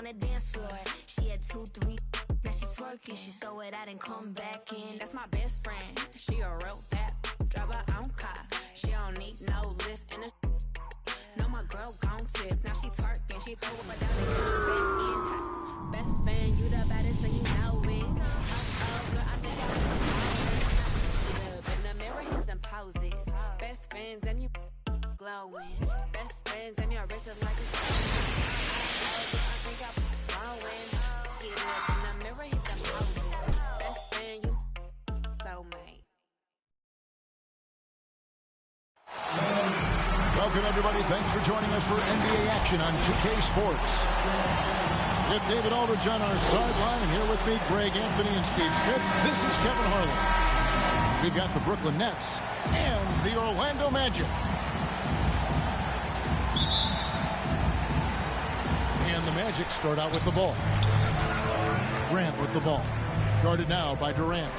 on the dance floor. She had 2, 3, now she twerking. She throw it out and come back in. That's my best friend. She a real bad. Drive her own car. She don't need no lift in the. No, my girl gon' tip. Now she twerking. She throw it down and come back in. Best fan, you the baddest and you know it. Girl, I think I get up in the mirror, hit them poses. Best friends and you glowing. Best friends and your wrist is like it's glowing. I think I'm glowing. Get up in the mirror, hit them poses. Best friend, you soulmate. Welcome, everybody. Thanks for joining us for NBA action on 2K Sports. With David Aldridge on our sideline, and here with me, Greg Anthony and Steve Smith. This is Kevin Harlan. We've got the Brooklyn Nets and the Orlando Magic. And the Magic start out with the ball. Grant with the ball. Guarded now by Durant.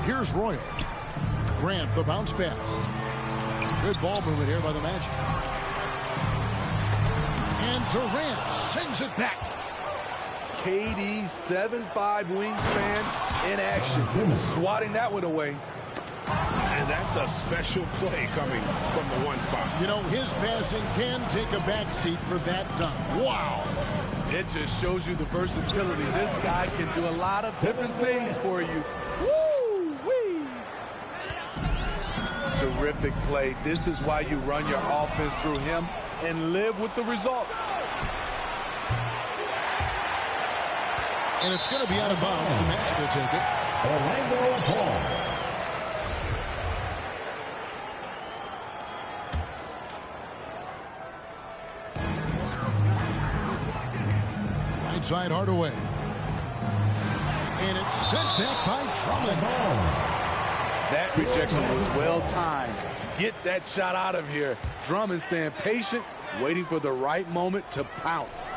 Here's Royal. Grant, the bounce pass. Good ball movement here by the Magic. And Durant sends it back. KD, 7'5" wingspan in action. Swatting that one away. And that's a special play coming from the one spot. You know, his passing can take a backseat for that dunk. Wow. It just shows you the versatility. This guy can do a lot of different things for you. Woo-wee. Terrific play. This is why you run your offense through him and live with the results. And it's going to be out of bounds. The Magic will take it. Orlando ball. Right side Hardaway. And it's sent back by Drummond. That rejection was well timed. Get that shot out of here. Drummond staying patient, waiting for the right moment to pounce.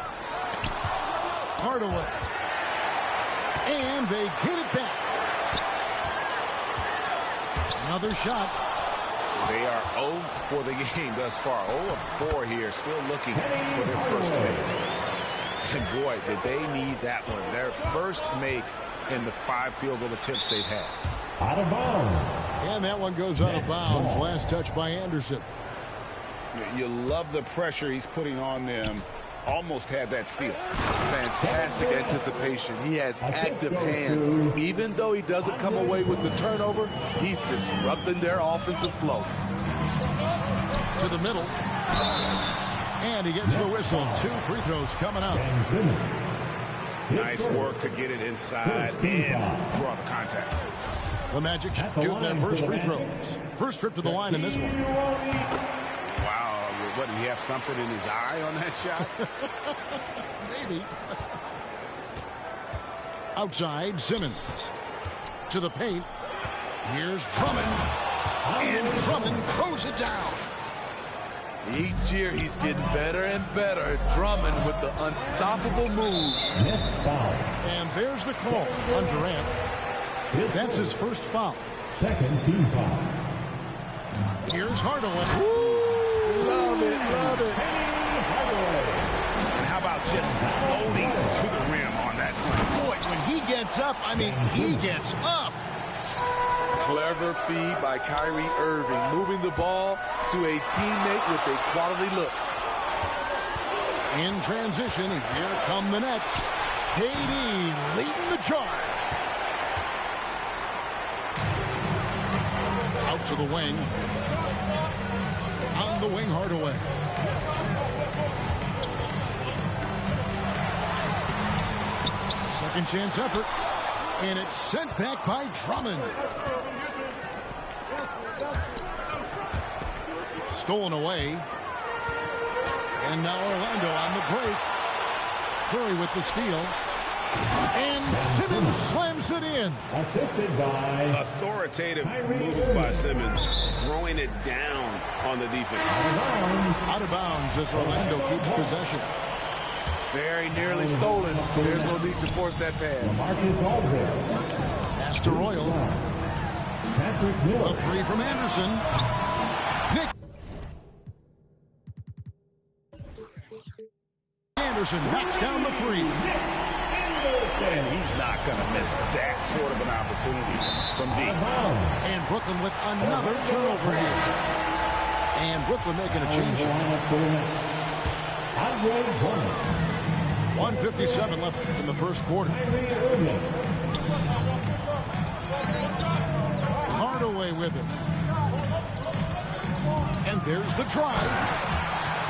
Hardaway. And they get it back. Another shot. They are 0 for the game thus far. 0 of 4 here, still looking for their first make. And boy, did they need that one. Their first make in the 5 field goal attempts they've had. Out of bounds. And that one goes out of bounds. Last touch by Anderson. You love the pressure he's putting on them. Almost had that steal. Fantastic anticipation. He has active hands. Even though he doesn't come away with the turnover, he's disrupting their offensive flow. To the middle. And he gets the whistle. 2 free throws coming up. Nice work to get it inside and draw the contact. The Magic shooting their first free throws. First trip to the line in this one. Wow, what, did he have something in his eye on that shot? Maybe. Outside, Simmons. To the paint. Here's Drummond. And Drummond throws it down. Each year he's getting better and better. Drummond with the unstoppable move. And there's the call on Durant. That's his first foul. Second team foul. Here's Hardaway. Love it, love it. And how about just floating to the rim on that slam? Boy, when he gets up, I mean, he gets up. Clever feed by Kyrie Irving, moving the ball to a teammate with a quality look. In transition, here come the Nets. KD leading the charge. Out to the wing. On the wing, Hardaway. Second chance effort. And it's sent back by Drummond. Stolen away. And now Orlando on the break. Curry with the steal. And Simmons slams it in. Assisted by authoritative move by Simmons, throwing it down on the defense. Out of bounds as Orlando keeps possession. Very nearly stolen. There's no need to force that pass. Pass to Royal. A 3 from Anderson. Nick. Anderson knocks down the three. And he's not going to miss that sort of an opportunity from deep. And Brooklyn with another turnover here. And Brooklyn making a change. 1:57 left in the first quarter. Hardaway with it. And there's the drive.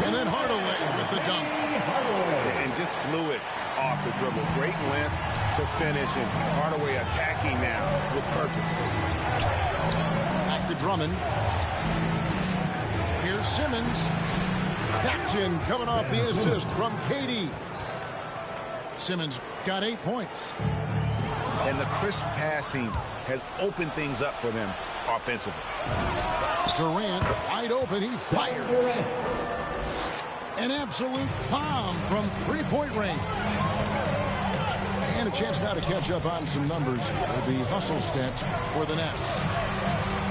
And then Hardaway with the dunk. And just fluid off the dribble. Great length to finish. And Hardaway attacking now with purpose. Back to Drummond. Here's Simmons. That's in, coming off the assist from KD. Simmons got 8 points. And the crisp passing has opened things up for them offensively. Durant wide open. He fires. An absolute bomb from three-point range. And a chance now to catch up on some numbers with the hustle stats for the Nets.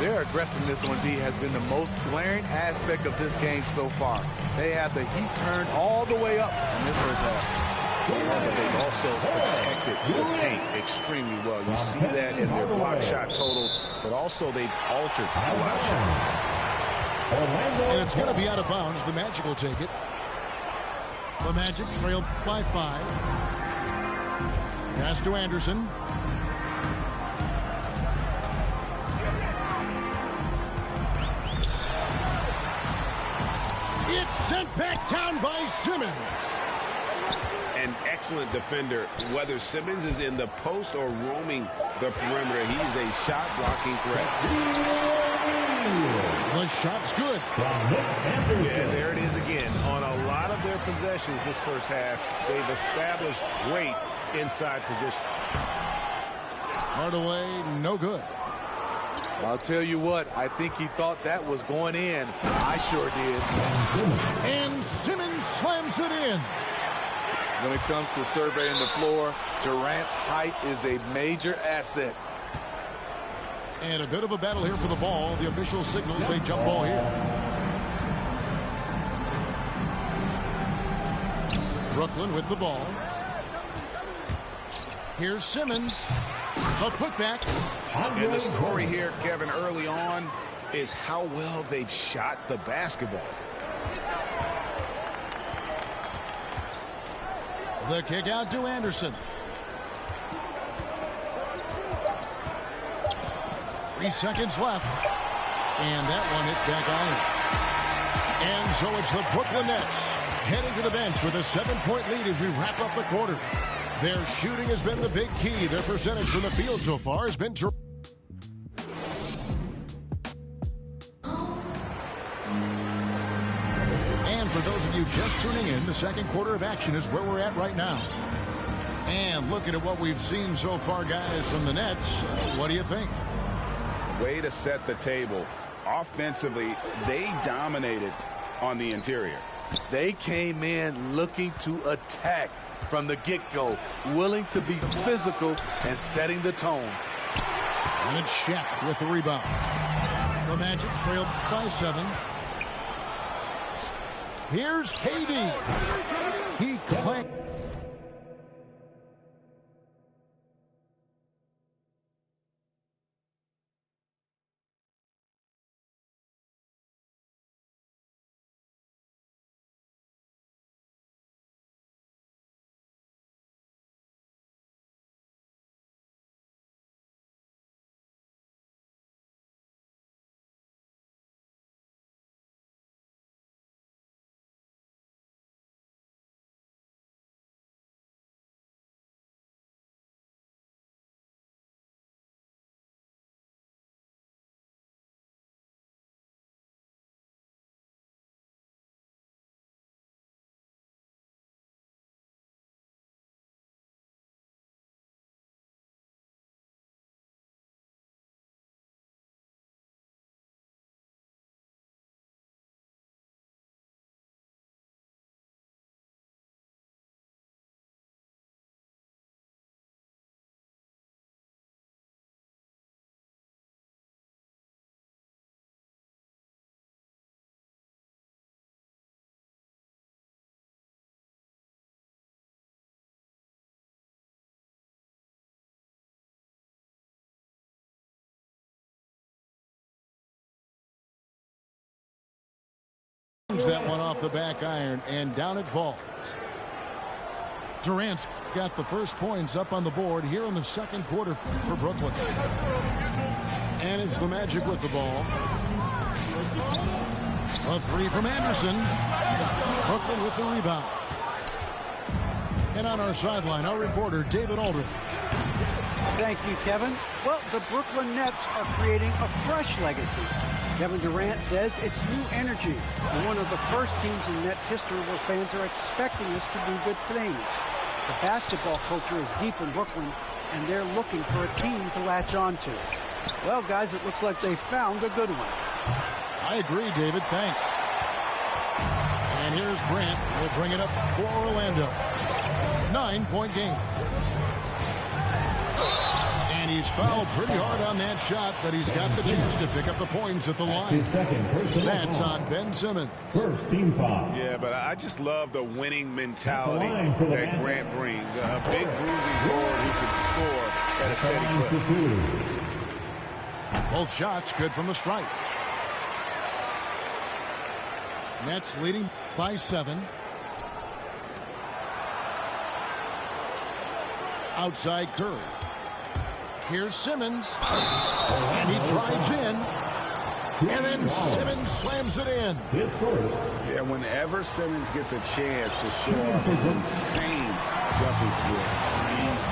Their aggressiveness on D has been the most glaring aspect of this game so far. They have the heat turned all the way up in this first half. But they've also protected the paint extremely well. You see that in their block shot totals, but also they've altered a lot of shots. And it's going to be out of bounds. The Magic will take it. The Magic trailed by 5. Pass to Anderson. It's sent back down by Simmons. An excellent defender, whether Simmons is in the post or roaming the perimeter. He's a shot-blocking threat. The shot's good. Yeah, there it is again. On a lot of their possessions this first half, they've established great inside position. Hardaway, no good. I'll tell you what, I think he thought that was going in. I sure did. And Simmons slams it in. When it comes to surveying the floor, Durant's height is a major asset. And a bit of a battle here for the ball. The official signals a jump ball here. Brooklyn with the ball. Here's Simmons. A putback. And the story here, Kevin, early on is how well they've shot the basketball. The kick out to Anderson. 3 seconds left. And that one hits back on. And so it's the Brooklyn Nets heading to the bench with a 7-point lead as we wrap up the quarter. Their shooting has been the big key. Their percentage from the field so far has been terrific. And for those of you just tuning in, the second quarter of action is where we're at right now. And looking at what we've seen so far, guys, from the Nets, what do you think? Way to set the table. Offensively, they dominated on the interior. They came in looking to attack from the get-go, willing to be physical and setting the tone. And it's Shaq with the rebound. The Magic trailed by 7. Here's KD. He clanked. Bangs that one off the back iron, and down it falls. Durant's got the first points up on the board here in the second quarter for Brooklyn. And it's the Magic with the ball. A three from Anderson. Brooklyn with the rebound. And on our sideline, our reporter, David Aldridge. Thank you, Kevin. Well, the Brooklyn Nets are creating a fresh legacy. Kevin Durant says it's new energy. And one of the first teams in Nets history where fans are expecting us to do good things. The basketball culture is deep in Brooklyn, and they're looking for a team to latch on to. Well, guys, it looks like they found a good one. I agree, David. Thanks. And here's Grant. We'll bring it up for Orlando. 9-point game. And he's fouled pretty hard on that shot, but he's got the chance to pick up the points at the line. That's on Ben Simmons. First team foul. Yeah, but I just love the winning mentality that Grant brings. A big bruising forward who can score at a steady clip. Both shots good from the stripe. Nets leading by 7. Outside Curry. Here's Simmons. And he drives in. And then Simmons slams it in. His first. Yeah, whenever Simmons gets a chance to show off his insane jumping skills.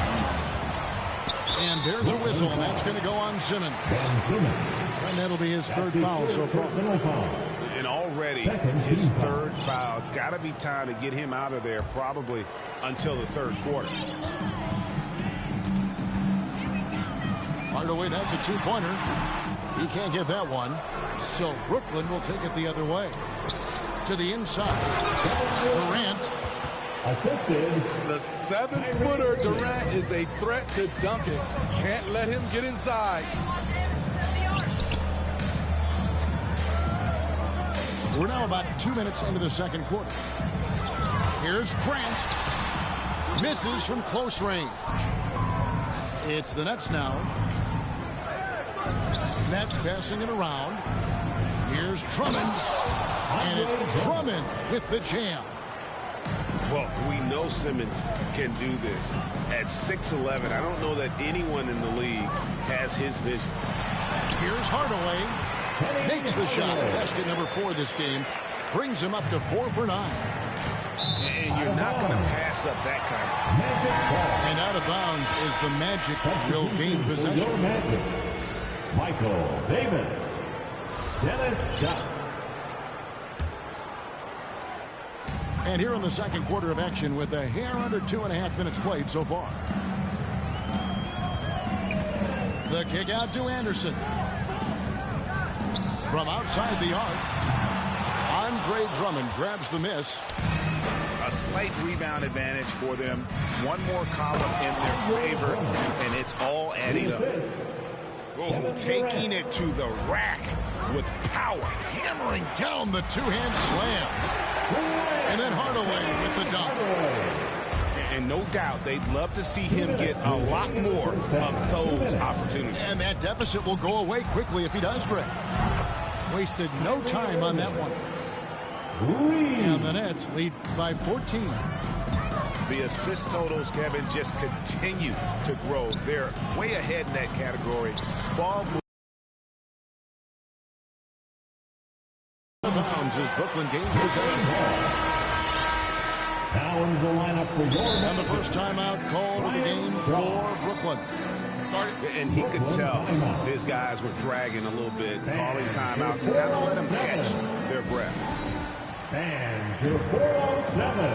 And there's a whistle, and that's going to go on Simmons. And that'll be his third foul so far. And already his third foul. It's got to be time to get him out of there probably until the third quarter. Hardaway, that's a two-pointer. He can't get that one. So Brooklyn will take it the other way. To the inside. Durant. Assisted. The 7-footer Durant is a threat to dunk it. Can't let him get inside. We're now about 2 minutes into the second quarter. Here's Grant. Misses from close range. It's the Nets now. Nets passing it around. Here's Drummond. And it's Drummond with the jam. Well, we know Simmons can do this. At 6'11", I don't know that anyone in the league has his vision. Here's Hardaway. Makes the shot. Basket number 4 this game. Brings him up to 4 for 9. And you're not going to pass up that kind of. And out of bounds is the Magic. Will gain possession. Michael Davis. Dennis Scott. And here in the second quarter of action with a hair under 2.5 minutes played so far. The kick out to Anderson. From outside the arc, Andre Drummond grabs the miss. A slight rebound advantage for them. One more column in their favor, and it's all adding up. Oh, taking it to the rack with power. Hammering down the two-hand slam. And then Hardaway with the dunk. And no doubt they'd love to see him get a lot more of those opportunities. And that deficit will go away quickly if he does, Greg. Wasted no time on that one. And the Nets lead by 14. The assist totals, Kevin, just continue to grow. They're way ahead in that category. Ball bounds as Brooklyn gains possession. Now into the lineup for your And the first timeout called of the game for Brooklyn. And he could tell his guys were dragging a little bit, calling timeout to kind of let them catch their breath. And your 407.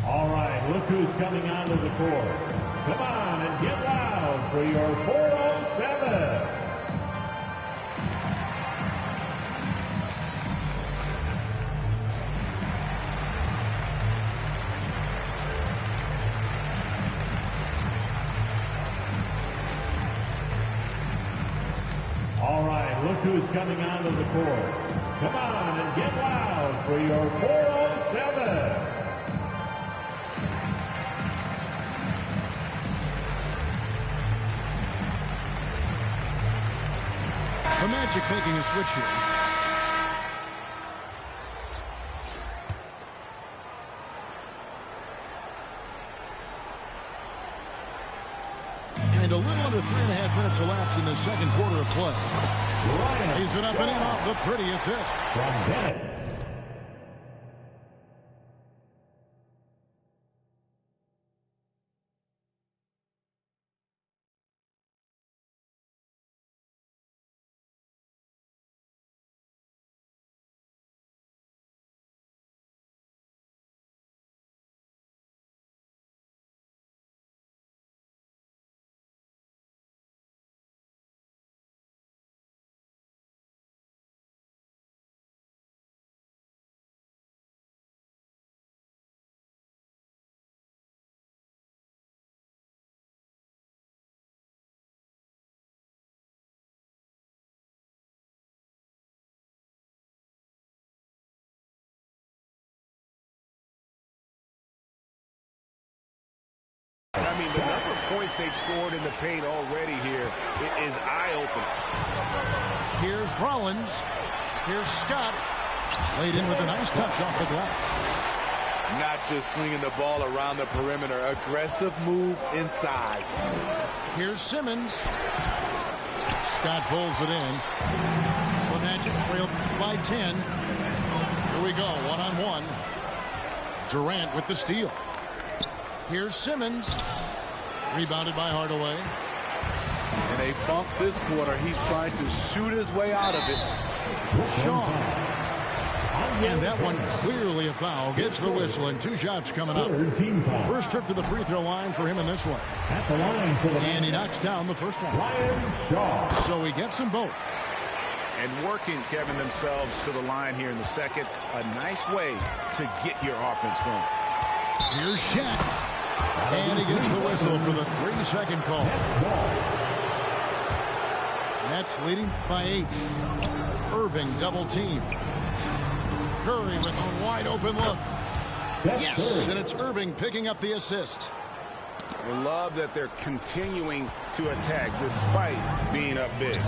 All right, look who's coming onto the court. Come on and get loud for your 407. All right, look who's coming onto the court. Come on and get loud for your 407. The Magic making a switch here. And a little under 3.5 minutes elapsed in the second quarter of play. He's it up and in off the pretty assist. From Bennett. I mean, the number of points they've scored in the paint already here is eye-opening. Here's Rollins. Here's Scott. Laid in with a nice touch off the glass. Not just swinging the ball around the perimeter. Aggressive move inside. Here's Simmons. Scott pulls it in. The Magic trailed by 10. Here we go, one-on-one. Durant with the steal. Here's Simmons. Rebounded by Hardaway. And they bump this quarter. He's trying to shoot his way out of it. Shaw. And that one clearly a foul. Gets the whistle and 2 shots coming up. First trip to the free throw line for him in this one. At the line for the and he knocks down the first one. Shaw. So he gets them both. And working, Kevin, themselves to the line here in the second. A nice way to get your offense going. Here's Shaq. And he gets the whistle for the 3-second call. Nets leading by 8. Irving double team. Curry with a wide open look. Yes, and it's Irving picking up the assist. I love that they're continuing to attack despite being up big.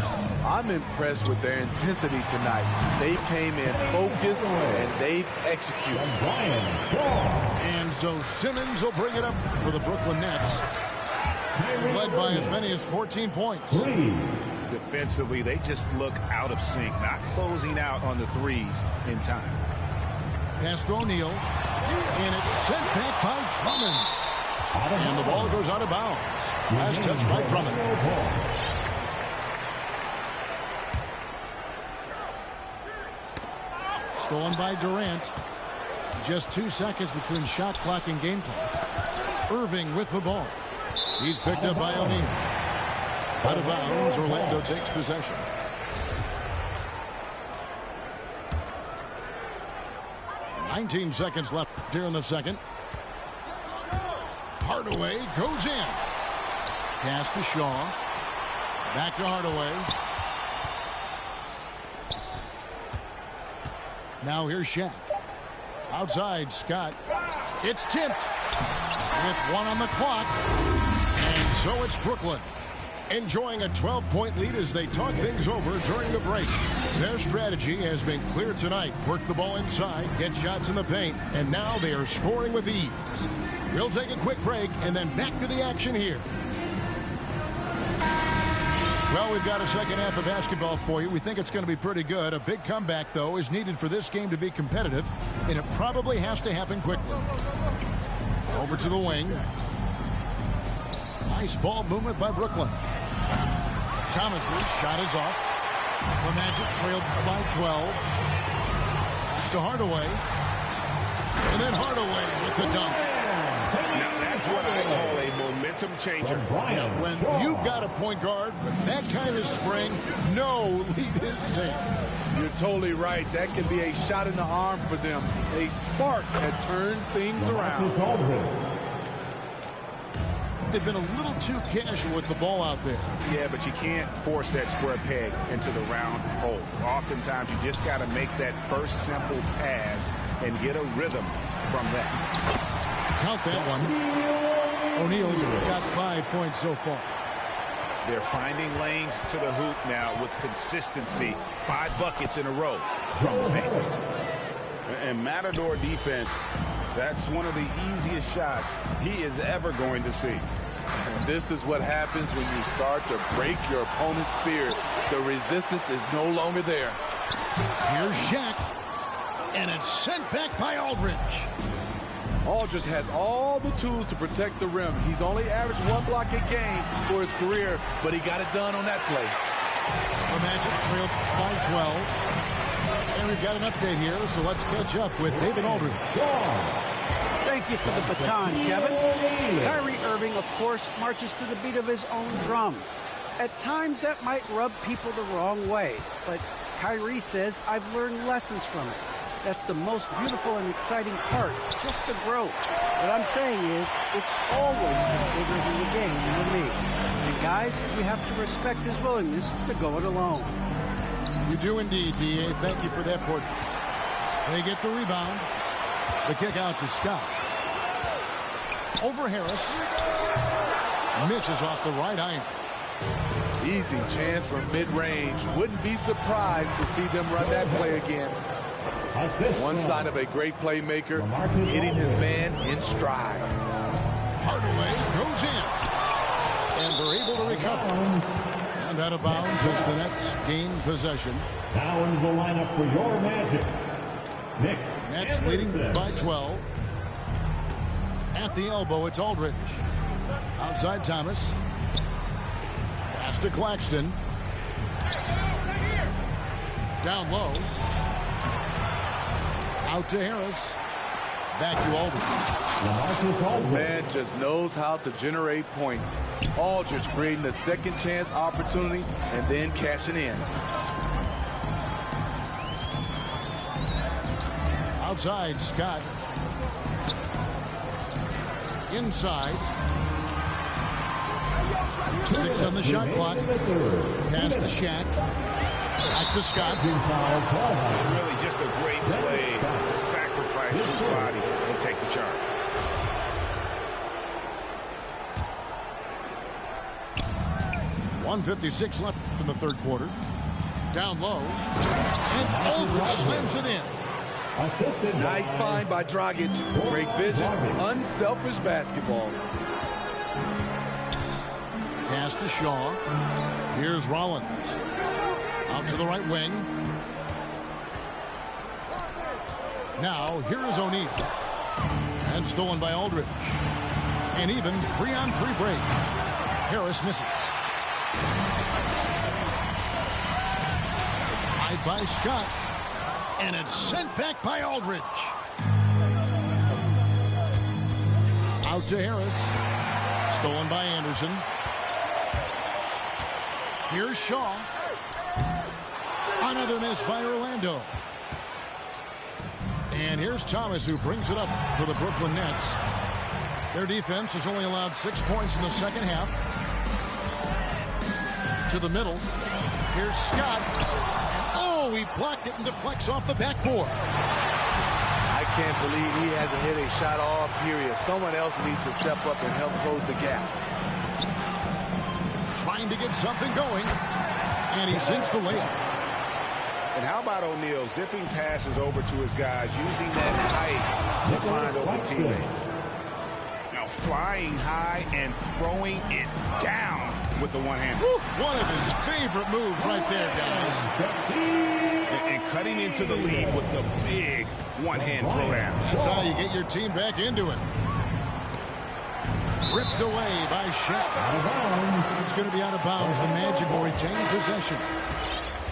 I'm impressed with their intensity tonight. They came in focused and they've executed. And so Simmons will bring it up for the Brooklyn Nets. They're led by as many as 14 points. Defensively, they just look out of sync, not closing out on the threes in time. Pass to O'Neal. And it's sent back by Drummond. And the ball goes out of bounds. Last touch by Drummond. Stolen by Durant. Just 2 seconds between shot clock and game clock. Irving with the ball. He's picked up by O'Neal. Out of bounds, Orlando takes possession. "19 seconds left here in the second. Hardaway goes in. Pass to Shaw. Back to Hardaway. Now here's Shaq. Outside, Scott. It's tipped. With 1 on the clock. And so it's Brooklyn. Enjoying a 12-point lead as they talk things over during the break. Their strategy has been clear tonight. Work the ball inside, get shots in the paint, and now they are scoring with ease. We'll take a quick break and then back to the action here. Well, we've got a second half of basketball for you. We think it's going to be pretty good. A big comeback, though, is needed for this game to be competitive, and it probably has to happen quickly. Over to the wing. Nice ball movement by Brooklyn. Thomas's shot is off. The Magic trailed by 12. To Hardaway. And then Hardaway with the dunk. Now that's what I call a momentum changer. Yeah, when you've got a point guard with that kind of spring, no lead is taken. You're totally right. That can be a shot in the arm for them. A spark that turned things around. they've been a little too casual with the ball out there. Yeah, but you can't force that square peg into the round hole. Oftentimes, you just got to make that first simple pass and get a rhythm from that. Count that one. O'Neal's got 5 points so far. They're finding lanes to the hoop now with consistency. 5 buckets in a row from the paint. And Matador defense, that's one of the easiest shots he is ever going to see. And this is what happens when you start to break your opponent's spirit. The resistance is no longer there. Here's Shaq. And it's sent back by Aldridge. Aldridge has all the tools to protect the rim. He's only averaged 1 block a game for his career, but he got it done on that play. The Magic trailed by 12. And we've got an update here, so let's catch up with David Aldridge. Thank you for the baton, Kevin. Kyrie Irving, of course, marches to the beat of his own drum. At times, that might rub people the wrong way, but Kyrie says, I've learned lessons from it. That's the most beautiful and exciting part, just the growth. What I'm saying is, it's always been bigger than the game for me. And guys, we have to respect his willingness to go it alone. You do indeed, D.A. Thank you for that portrait. They get the rebound. The kick out to Scott. Over Harris. Misses off the right iron. Easy chance from mid-range. Wouldn't be surprised to see them run that play again. One side of a great playmaker, hitting his man in stride. Hardaway goes in. And they're able to recover. And out of bounds as the Nets gain possession. Now in the lineup for your Magic, Nick Nets Anderson. leading by 12. At the elbow, it's Aldridge. Outside Thomas. Pass to Claxton. Down low. Out to Harris. Back to Aldridge. Man just knows how to generate points. Aldridge creating a second chance opportunity and then cashing in. Outside, Scott. Inside. 6 on the shot clock. Pass to Shaq. Back to Scott. Really just a great play to sacrifice his body and take the charge. .156 left in the third quarter. Down low. And Aldridge slams it in. Nice find by Dragic. Great vision. Unselfish basketball. Pass to Shaw. Here's Rollins. Out to the right wing. Now, here is O'Neal. And stolen by Aldridge. An even 3-on-3 break. Harris misses. Drive by Scott. And it's sent back by Aldridge. Out to Harris. Stolen by Anderson. Here's Shaw. Another miss by Orlando. And here's Thomas, who brings it up for the Brooklyn Nets. Their defense has only allowed 6 points in the second half. To the middle. Here's Scott. And oh, he blocked it and deflects off the backboard. I can't believe he hasn't hit a shot all period. Someone else needs to step up and help close the gap. Trying to get something going. And he sinks the layup. And how about O'Neal zipping passes over to his guys, using that height to find open teammates. Now flying high and throwing it down with the one-hand. One of his favorite moves right there, guys. And cutting into the lead with the big one-hand throwdown. That's how you get your team back into it. Ripped away by Shaq. It's going to be out of bounds. The Magic will retain possession.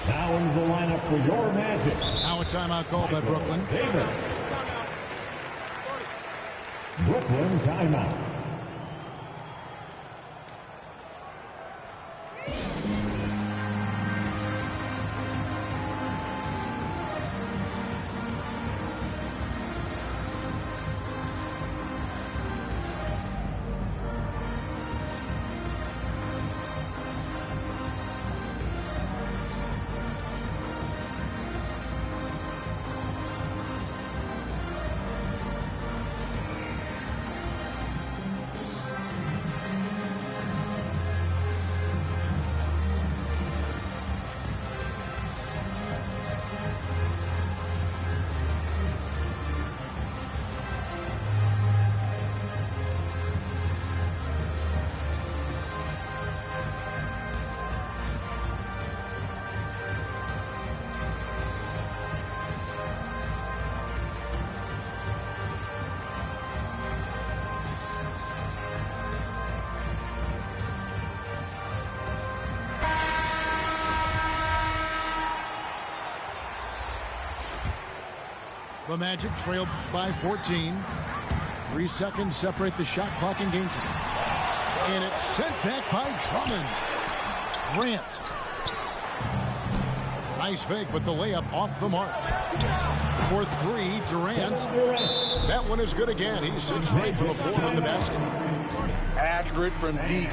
Now in the lineup for your Magic. Now a timeout call by Brooklyn. David. Brooklyn timeout. The Magic trail by 14. 3 seconds separate the shot clock and game clock. And it's sent back by Drummond. Grant. Nice fake, but the layup off the mark. For 3, Durant. That one is good again. He sits right from the floor with the basket. Accurate from deep.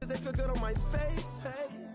They feel good on my face, hey.